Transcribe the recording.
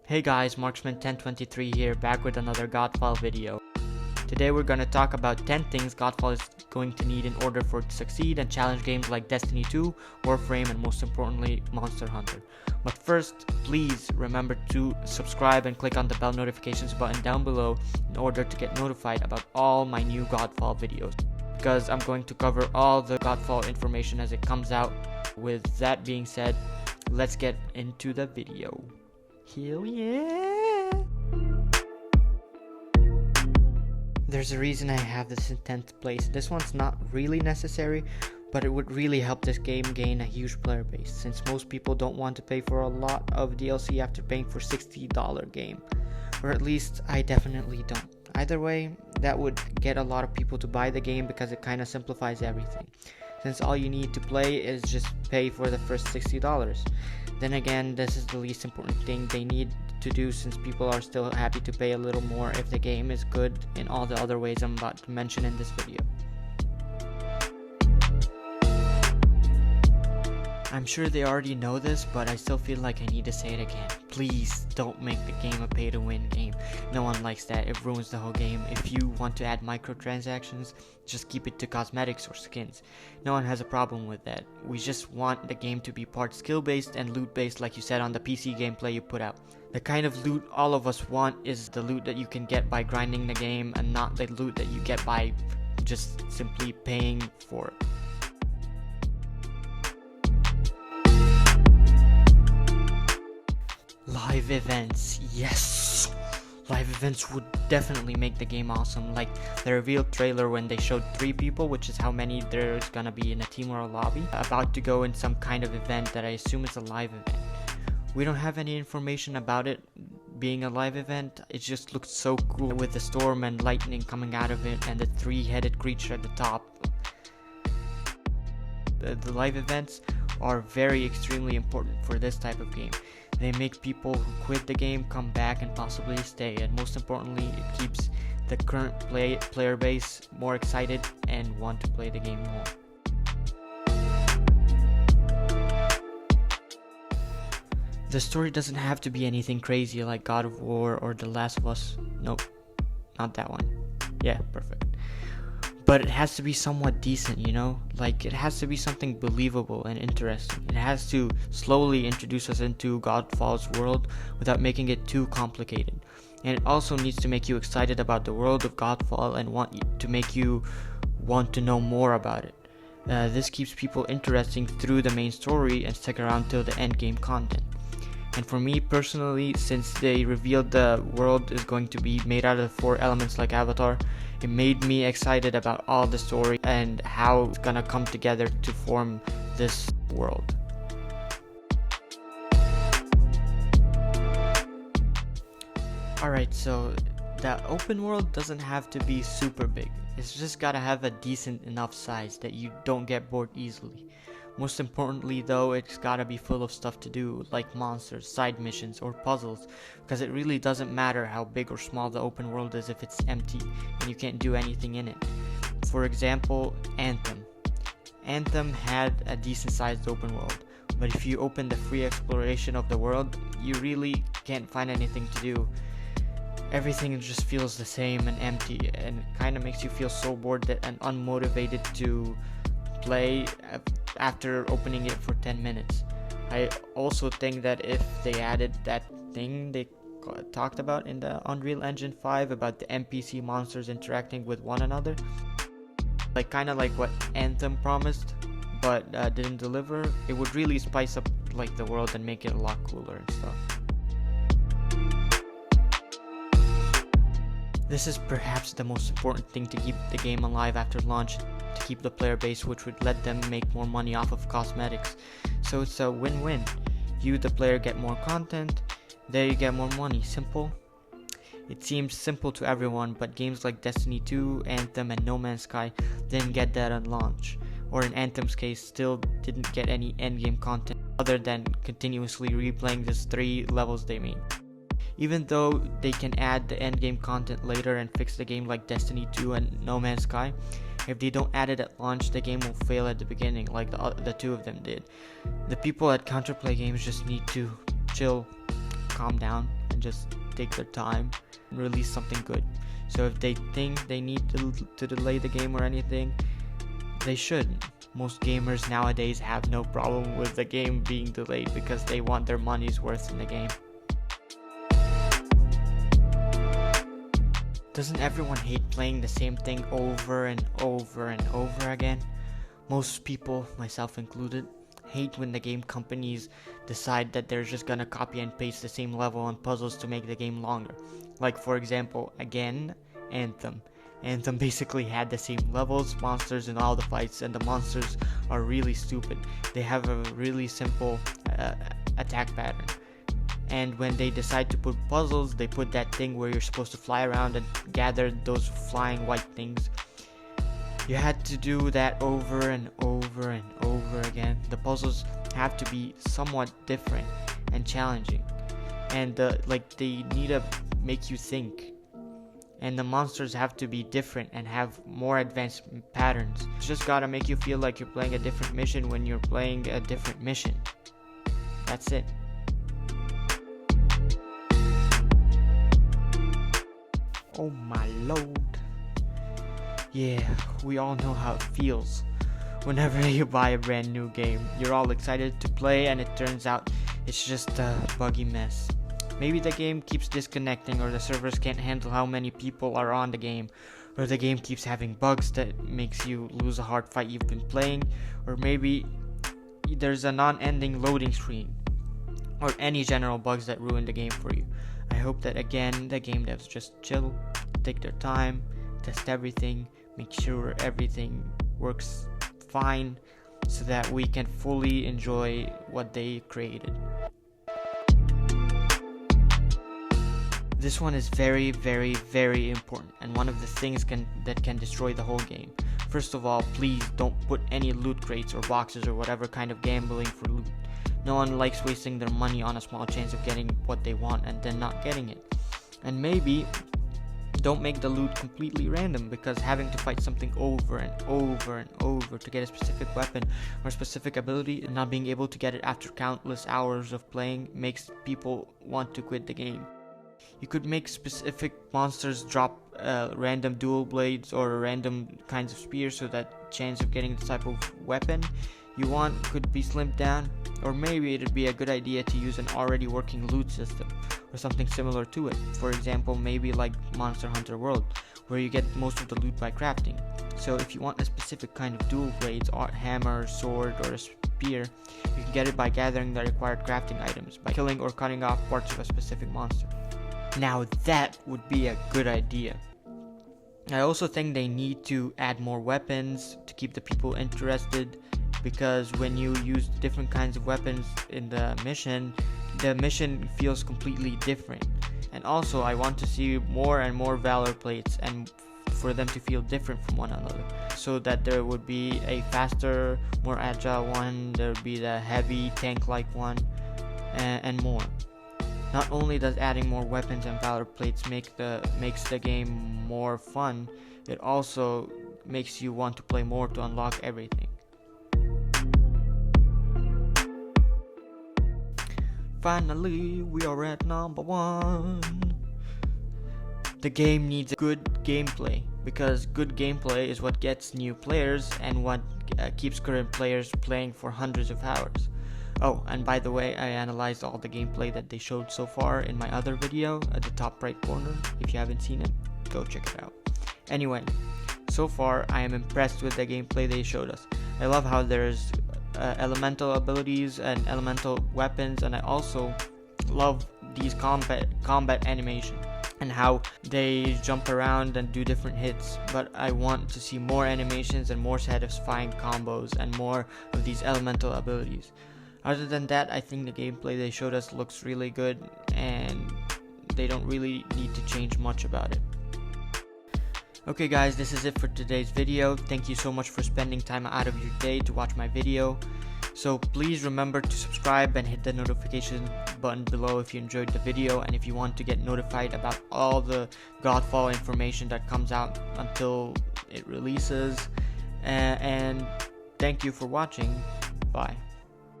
Hey guys, Marksman1023 here, back with another Godfall video. Today we're going to talk about 10 things Godfall is going to need in order for it to succeed and challenge games like Destiny 2, Warframe, and most importantly, Monster Hunter. But first, please remember to subscribe and click on the bell notifications button down below in order to get notified about all my new Godfall videos, because I'm going to cover all the Godfall information as it comes out. With that being said, let's get into the video. Hell yeah! There's a reason I have this in 10th place. This one's not really necessary, but it would really help this game gain a huge player base, since most people don't want to pay for a lot of DLC after paying for $60 game. Or at least I definitely don't. Either way, that would get a lot of people to buy the game because it kinda simplifies everything, since all you need to play is just pay for the first $60. Then again, this is the least important thing they need to do, since people are still happy to pay a little more if the game is good in all the other ways I'm about to mention in this video. I'm sure they already know this, but I still feel like I need to say it again. Please don't make the game a pay-to-win game. No one likes that. It ruins the whole game. If you want to add microtransactions, just keep it to cosmetics or skins. No one has a problem with that. We just want the game to be part skill-based and loot-based, like you said on the PC gameplay you put out. The kind of loot all of us want is the loot that you can get by grinding the game, and not the loot that you get by just simply paying for it. Live events, yes! Live events would definitely make the game awesome, like the reveal trailer when they showed 3 people, which is how many there's gonna be in a team or a lobby, about to go in some kind of event that I assume is a live event. We don't have any information about it being a live event. It just looks so cool with the storm and lightning coming out of it and the 3-headed creature at the top. The live events are extremely important for this type of game. They make people who quit the game come back and possibly stay, and most importantly, it keeps the current player base more excited and want to play the game more. The story doesn't have to be anything crazy like God of War or The Last of Us. Nope, not that one. Yeah, perfect. But it has to be somewhat decent, you know? Like, it has to be something believable and interesting. It has to slowly introduce us into Godfall's world without making it too complicated. And it also needs to make you excited about the world of Godfall and make you want to know more about it. This keeps people interesting through the main story and stick around till the end game content. And for me personally, since they revealed the world is going to be made out of 4 elements like Avatar, it made me excited about all the story and how it's gonna come together to form this world. Alright, so the open world doesn't have to be super big. It's just gotta have a decent enough size that you don't get bored easily. Most importantly though, it's gotta be full of stuff to do, like monsters, side missions, or puzzles, because it really doesn't matter how big or small the open world is if it's empty and you can't do anything in it. For example, Anthem. Anthem had a decent sized open world, but if you open the free exploration of the world, you really can't find anything to do. Everything just feels the same and empty, and it kinda makes you feel so bored and unmotivated to play after opening it for 10 minutes. I also think that if they added that thing they talked about in the Unreal Engine 5 about the NPC monsters interacting with one another, like kinda like what Anthem promised but didn't deliver, it would really spice up like the world and make it a lot cooler and stuff. This is perhaps the most important thing to keep the game alive after launch, to keep the player base, which would let them make more money off of cosmetics. So it's a win-win. You, the player, get more content, there you get more money. Simple? It seems simple to everyone, but games like Destiny 2, Anthem, and No Man's Sky didn't get that at launch, or in Anthem's case, still didn't get any endgame content other than continuously replaying these 3 levels they made. Even though they can add the endgame content later and fix the game like Destiny 2 and No Man's Sky, if they don't add it at launch, the game will fail at the beginning like the 2 of them did. The people at Counterplay Games just need to chill, calm down, and and just take their time and release something good. So if they think they need to delay the game or anything, they shouldn't. Most gamers nowadays have no problem with the game being delayed because they want their money's worth in the game. Doesn't everyone hate playing the same thing over and over and over again? Most people, myself included, hate when the game companies decide that they're just gonna copy and paste the same level and puzzles to make the game longer. Like for example, again, Anthem. Anthem basically had the same levels, monsters in all the fights, and the monsters are really stupid. They have a really simple attack pattern. And when they decide to put puzzles, they put that thing where you're supposed to fly around and gather those flying white things. You had to do that over and over and over again. The puzzles have to be somewhat different and challenging, and they need to make you think. And the monsters have to be different and have more advanced patterns. It's just gotta make you feel like you're playing a different mission when you're playing a different mission. That's it. Oh my lord. Yeah, we all know how it feels. Whenever you buy a brand new game, you're all excited to play and it turns out it's just a buggy mess. Maybe the game keeps disconnecting, or the servers can't handle how many people are on the game, or the game keeps having bugs that makes you lose a hard fight you've been playing, or maybe there's a non-ending loading screen, or any general bugs that ruin the game for you. I hope that again the game devs just chill, take their time, test everything, make sure everything works fine so that we can fully enjoy what they created. This one is very, very, very important, and one of the things that can destroy the whole game. First of all, please don't put any loot crates or boxes or whatever kind of gambling for loot. No one likes wasting their money on a small chance of getting what they want and then not getting it. And maybe don't make the loot completely random, because having to fight something over and over and over to get a specific weapon or specific ability and not being able to get it after countless hours of playing makes people want to quit the game. You could make specific monsters drop random dual blades or random kinds of spears so that chance of getting the type of weapon you want could be slimmed down. Or maybe it'd be a good idea to use an already working loot system or something similar to it. For example, maybe like Monster Hunter World, where you get most of the loot by crafting. So if you want a specific kind of dual blades, or hammer, sword, or a spear, you can get it by gathering the required crafting items, by killing or cutting off parts of a specific monster. Now that would be a good idea. I also think they need to add more weapons to keep the people interested, because when you use different kinds of weapons in the mission feels completely different. And also I want to see more and more Valor plates, and for them to feel different from one another, so that there would be a faster, more agile one, there would be the heavy tank-like one, and more. Not only does adding more weapons and Valor plates makes the game more fun, it also makes you want to play more to unlock everything. Finally, we are at number 1. The game needs good gameplay, because good gameplay is what gets new players and what keeps current players playing for hundreds of hours. Oh, and by the way, I analyzed all the gameplay that they showed so far in my other video at the top right corner. If you haven't seen it, go check it out. Anyway, so far I am impressed with the gameplay they showed us. I love how there's elemental abilities and elemental weapons, and I also love these combat animation and how they jump around and do different hits. But I want to see more animations and more satisfying combos and more of these elemental abilities. Other than that, I think the gameplay they showed us looks really good, and they don't really need to change much about it. Okay guys, this is it for today's video. Thank you so much for spending time out of your day to watch my video. So please remember to subscribe and hit the notification button below if you enjoyed the video, and if you want to get notified about all the Godfall information that comes out until it releases. And thank you for watching. Bye.